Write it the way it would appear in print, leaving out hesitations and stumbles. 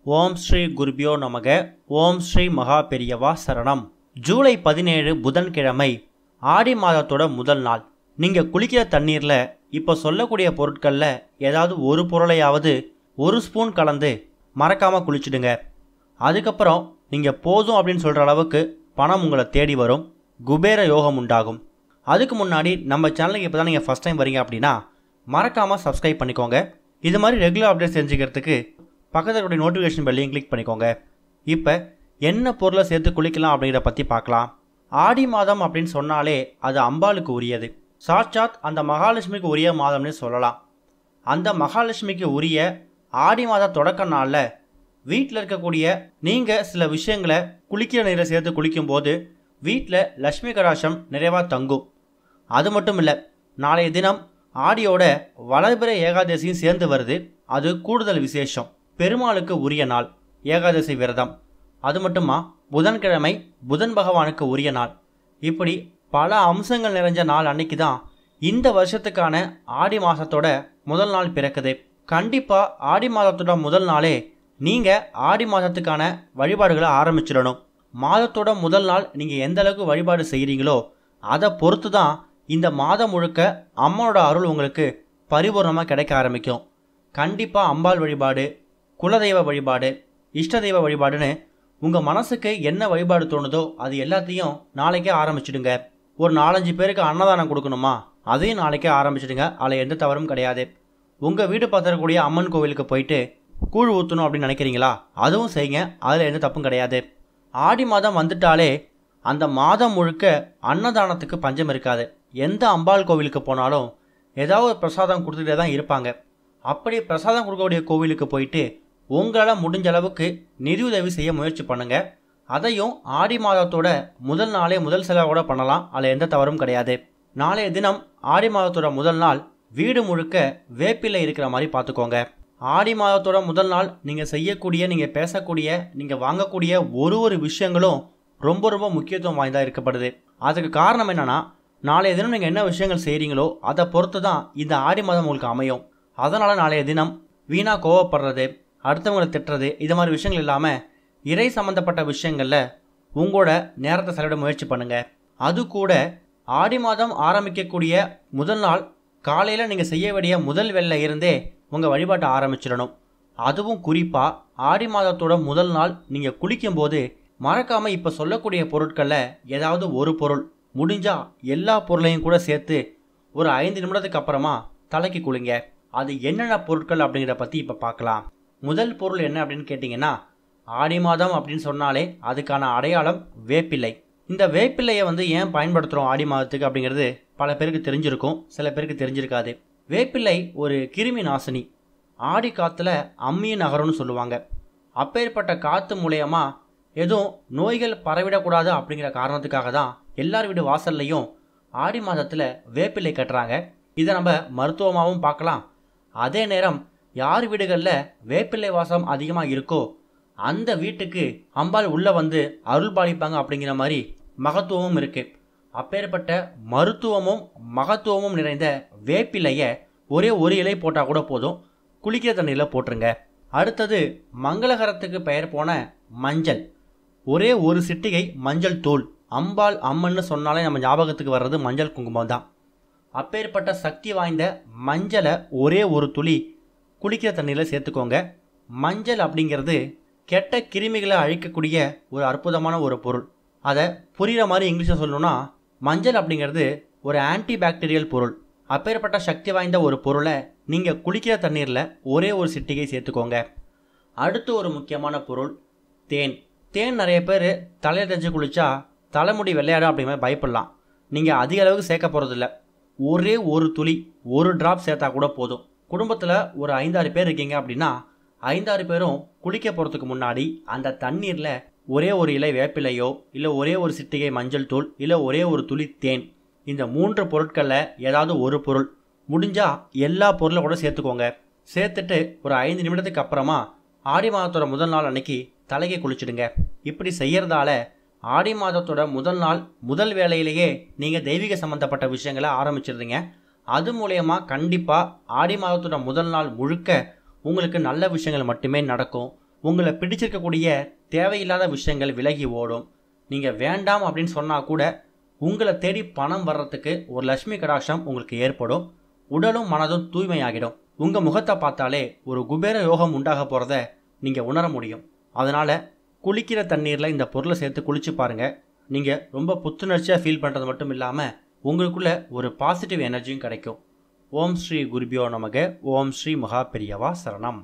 ஓம் ஸ்ரீ குருபியோ நமக. ஓம் ஸ்ரீ மகா பெரியவா சரணம். ஜூலை 17 புதன்கிழமை, ஆடி மாதத்தோட முதல் நாள். நீங்கள் குளிக்கிற தண்ணீரில் இப்போ சொல்லக்கூடிய பொருட்களில் ஏதாவது ஒரு பொருளையாவது ஒரு ஸ்பூன் கலந்து மறக்காமல் குளிச்சுடுங்க. அதுக்கப்புறம் நீங்கள் போதும் அப்படின்னு சொல்கிற அளவுக்கு பணம் உங்களை தேடி வரும், குபேர யோகம் உண்டாகும். அதுக்கு முன்னாடி நம்ம சேனலுக்கு இப்போ தான் நீங்கள் ஃபஸ்ட் டைம் வரீங்க அப்படின்னா மறக்காமல் சப்ஸ்கிரைப் பண்ணிக்கோங்க. இது மாதிரி ரெகுலர் அப்டேட்ஸ் தெரிஞ்சுக்கிறதுக்கு பக்கத்தில் நோட்டிஃபிகேஷன் பெல்லையும் கிளிக் பண்ணிக்கோங்க. இப்போ என்ன பொருளை சேர்த்து குளிக்கலாம் அப்படிங்கிறத பற்றி பார்க்கலாம். ஆடி மாதம் அப்படின்னு சொன்னாலே அது அம்பாளுக்கு உரியது. சாட்சாத் அந்த மகாலட்சுமிக்கு உரிய மாதம்னு சொல்லலாம். அந்த மகாலட்சுமிக்கு உரிய ஆடி மாத தொடக்க நாளில் வீட்டில் இருக்கக்கூடிய நீங்கள் சில விஷயங்களை குளிக்கிற நீரை சேர்த்து குளிக்கும்போது வீட்டில் லட்சுமி கடாட்சம் நிறைவாக தங்கும். அது மட்டும் இல்லை, நாளைய தினம் ஆடியோட வளர்பிறை ஏகாதசியும் சேர்ந்து வருது. அது கூடுதல் விசேஷம். பெருமாளுக்கு உரிய நாள் ஏகாதசி விரதம். அது மட்டுமா, புதன்கிழமை புதன் பகவானுக்கு உரிய நாள். இப்படி பல அம்சங்கள் நிறைஞ்ச நாள் அன்னைக்கு தான் இந்த வருஷத்துக்கான ஆடி மாதத்தோட முதல் நாள் பிறக்குது. கண்டிப்பாக ஆடி மாதத்தோட முதல் நாளே நீங்கள் ஆடி மாதத்துக்கான வழிபாடுகளை ஆரம்பிச்சிடணும். மாதத்தோட முதல் நாள் நீங்கள் எந்த அளவுக்கு வழிபாடு செய்கிறீங்களோ அதை பொறுத்து தான் இந்த மாதம் முழுக்க அம்மாவோட அருள் உங்களுக்கு பரிபூர்ணமாக கிடைக்க ஆரம்பிக்கும். கண்டிப்பாக அம்பாள் வழிபாடு, குலதெய்வ வழிபாடு, இஷ்ட தெய்வ வழிபாடுன்னு உங்கள் மனசுக்கு என்ன வழிபாடு தோணுதோ அது எல்லாத்தையும் நாளைக்கே ஆரம்பிச்சிடுங்க. ஒரு 4-5 பேருக்கு அன்னதானம் கொடுக்கணுமா, அதையும் நாளைக்கே ஆரம்பிச்சிடுங்க. அதில் எந்த தவறும் கிடையாது. உங்கள் வீடு பார்த்துக்கூடிய அம்மன் கோவிலுக்கு போயிட்டு கூழ் ஊற்றணும் அப்படின்னு நினைக்கிறீங்களா, அதுவும் செய்யுங்க. அதில் எந்த தப்பும் கிடையாது. ஆடி மாதம் வந்துட்டாலே அந்த மாதம் முழுக்க அன்னதானத்துக்கு பஞ்சம் இருக்காது. எந்த அம்பாள் கோவிலுக்கு போனாலும் ஏதாவது பிரசாதம் கொடுத்துட்டே தான் இருப்பாங்க. அப்படி பிரசாதம் கொடுக்கக்கூடிய கோவிலுக்கு போயிட்டு உங்களால் முடிஞ்ச அளவுக்கு நிதியுதவி செய்ய முயற்சி பண்ணுங்க. அதையும் ஆடி மாதத்தோட முதல் நாளே முதல் செலவோட பண்ணலாம். அதில் எந்த தவறும் கிடையாது. நாளைய தினம் ஆடி மாதத்தோட முதல் நாள் வீடு முழுக்க வேப்பிலை இருக்கிற மாதிரி பார்த்துக்கோங்க. ஆடி மாதத்தோட முதல் நாள் நீங்கள் செய்யக்கூடிய, நீங்கள் பேசக்கூடிய, நீங்கள் வாங்கக்கூடிய ஒரு விஷயங்களும் ரொம்ப ரொம்ப முக்கியத்துவம் வாய்ந்ததாக இருக்கப்படுது. அதுக்கு காரணம் என்னன்னா, நாளைய தினம் நீங்கள் என்ன விஷயங்கள் செய்கிறீங்களோ அதை பொறுத்து தான் இந்த ஆடி மாதம் உங்களுக்கு அமையும். அதனால் நாளைய தினம் வீணாக கோவப்படுறது, அடுத்தவங்களை திட்டுறது, இது மாதிரி விஷயங்கள் இல்லாமல் இறை சம்மந்தப்பட்ட விஷயங்களில் உங்களோட நேரத்தை செலவிட முயற்சி பண்ணுங்கள். அது கூட ஆடி மாதம் ஆரம்பிக்கக்கூடிய முதல் நாள் காலையில் நீங்கள் செய்ய வேண்டிய முதல் வேளையில இருந்தே உங்கள் வழிபாட்டை ஆரம்பிச்சிடணும். அதுவும் குறிப்பாக ஆடி மாதத்தோட முதல் நாள் நீங்கள் குளிக்கும்போது மறக்காமல் இப்போ சொல்லக்கூடிய பொருட்களில் ஏதாவது ஒரு பொருள், முடிஞ்சால் எல்லா பொருளையும் கூட சேர்த்து ஒரு 5 நிமிடத்துக்கு அப்புறமா தலைக்கு குளிங்க. அது என்னென்ன பொருட்கள் அப்படிங்கிறத பற்றி இப்போ பார்க்கலாம். முதல் பொருள் என்ன அப்படின்னு கேட்டிங்கன்னா, ஆடி மாதம் அப்படின்னு சொன்னாலே அதுக்கான அடையாளம் வேப்பிலை. இந்த வேப்பிலையை ஏன் பயன்படுத்துகிறோம் ஆடி மாதத்துக்கு அப்படிங்கிறது பல பேருக்கு தெரிஞ்சிருக்கும், சில பேருக்கு தெரிஞ்சிருக்காது. வேப்பிலை ஒரு கிருமி நாசினி. ஆடி காற்றுல அம்மியும் நகரும்னு சொல்லுவாங்க. அப்பேற்பட்ட காற்று மூலயமா எதுவும் நோய்கள் பரவிடக்கூடாது அப்படிங்கிற காரணத்துக்காக தான் எல்லார் வீடு வாசல்லையும் ஆடி மாதத்தில் வேப்பிலை கட்டுறாங்க. இதை நம்ம மருத்துவமாகவும் பார்க்கலாம். அதே நேரம் யார் வீடுகளில் வேப்பிலை வாசம் அதிகமாக இருக்கோ அந்த வீட்டுக்கு அம்பாள் உள்ளே அருள் பாலிப்பாங்க அப்படிங்கிற மாதிரி மகத்துவமும் இருக்குது. அப்பேற்பட்ட மருத்துவமும் மகத்துவமும் நிறைந்த வேப்பிலையை ஒரே ஒரு இலை போட்டால் கூட போதும். குளிக்கிற தண்ணியில் போட்டுருங்க. அடுத்தது மங்களகரத்துக்கு பெயர் போன மஞ்சள். ஒரே ஒரு சிட்டிகை மஞ்சள் தூள். அம்பாள் அம்மன்னு சொன்னாலே நம்ம ஞாபகத்துக்கு வர்றது மஞ்சள் குங்குமம் தான். அப்பேற்பட்ட சக்தி வாய்ந்த மஞ்சளை ஒரே ஒரு துளி குளிக்கிற தண்ணியில் சேர்த்துக்கோங்க. மஞ்சள் அப்படிங்கிறது கெட்ட கிருமிகளை அழிக்கக்கூடிய ஒரு அற்புதமான ஒரு பொருள். அதை புரிகிற மாதிரி இங்கிலீஷில் சொல்லணும்னா, மஞ்சள் அப்படிங்கிறது ஒரு ஆன்டி பாக்டீரியல் பொருள். அப்பேற்பட்ட சக்தி வாய்ந்த ஒரு பொருளை நீங்கள் குளிக்கிற தண்ணீரில் ஒரே ஒரு சிட்டிகை சேர்த்துக்கோங்க. அடுத்து ஒரு முக்கியமான பொருள் தேன். தேன் நிறைய பேர் தலையில் தெரிஞ்சு குளித்தா தலைமுடி வெள்ளையாடும் அப்படிங்கிற மாதிரி பயப்படலாம். நீங்கள் அதிக அளவுக்கு சேர்க்க போகிறதில்ல. ஒரே ஒரு துளி, ஒரு டிராப் சேர்த்தா கூட போதும். குடும்பத்தில் ஒரு 5-6 பேர் இருக்கீங்க அப்படின்னா 5-6 பேரும் குளிக்க போகிறதுக்கு முன்னாடி அந்த தண்ணீரில் ஒரே ஒரு இலை வேப்பிலையோ, இல்லை ஒரே ஒரு சிட்டிகை மஞ்சள் தூள், இல்லை ஒரே ஒரு துளி தேன், இந்த 3 பொருட்களில் ஏதாவது ஒரு பொருள், முடிஞ்சால் எல்லா பொருளும் கூட சேர்த்துக்கோங்க. சேர்த்துட்டு ஒரு 5 நிமிடத்துக்கு அப்புறமா ஆடி மாதத்தோட முதல் நாள் அன்னைக்கு தலைக்கு குளிச்சுடுங்க. இப்படி செய்யறதால ஆடி மாதத்தோட முதல் நாள் முதல் வேளையிலேயே நீங்கள் தெய்வீக சம்மந்தப்பட்ட விஷயங்களை ஆரம்பிச்சிருந்தீங்க. அது மூலயமா கண்டிப்பாக ஆடி மாதத்தோட முதல் நாள் முழுக்க உங்களுக்கு நல்ல விஷயங்கள் மட்டுமே நடக்கும். உங்களை பிடிச்சிருக்கக்கூடிய தேவையில்லாத விஷயங்கள் விலகி ஓடும். நீங்கள் வேண்டாம் அப்படின்னு சொன்னால் கூட உங்களை தேடி பணம் வர்றதுக்கு ஒரு லட்சுமி கடாட்சம் உங்களுக்கு ஏற்படும். உடலும் மனதும் தூய்மையாகிடும். உங்கள் முகத்தை பார்த்தாலே ஒரு குபேர யோகம் உண்டாக போகிறத நீங்கள் உணர முடியும். அதனால் குளிக்கிற தண்ணீரில் இந்த பொருளை சேர்த்து குளிச்சு பாருங்கள். நீங்கள் ரொம்ப புத்துணர்ச்சியாக ஃபீல் பண்ணுறது மட்டும் இல்லாமல் உங்களுக்குள்ள ஒரு பாசிட்டிவ் எனர்ஜியும் கிடைக்கும். ஓம் ஸ்ரீ குருபியோ நமக. ஓம் ஸ்ரீ மகா பெரியவா சரணம்.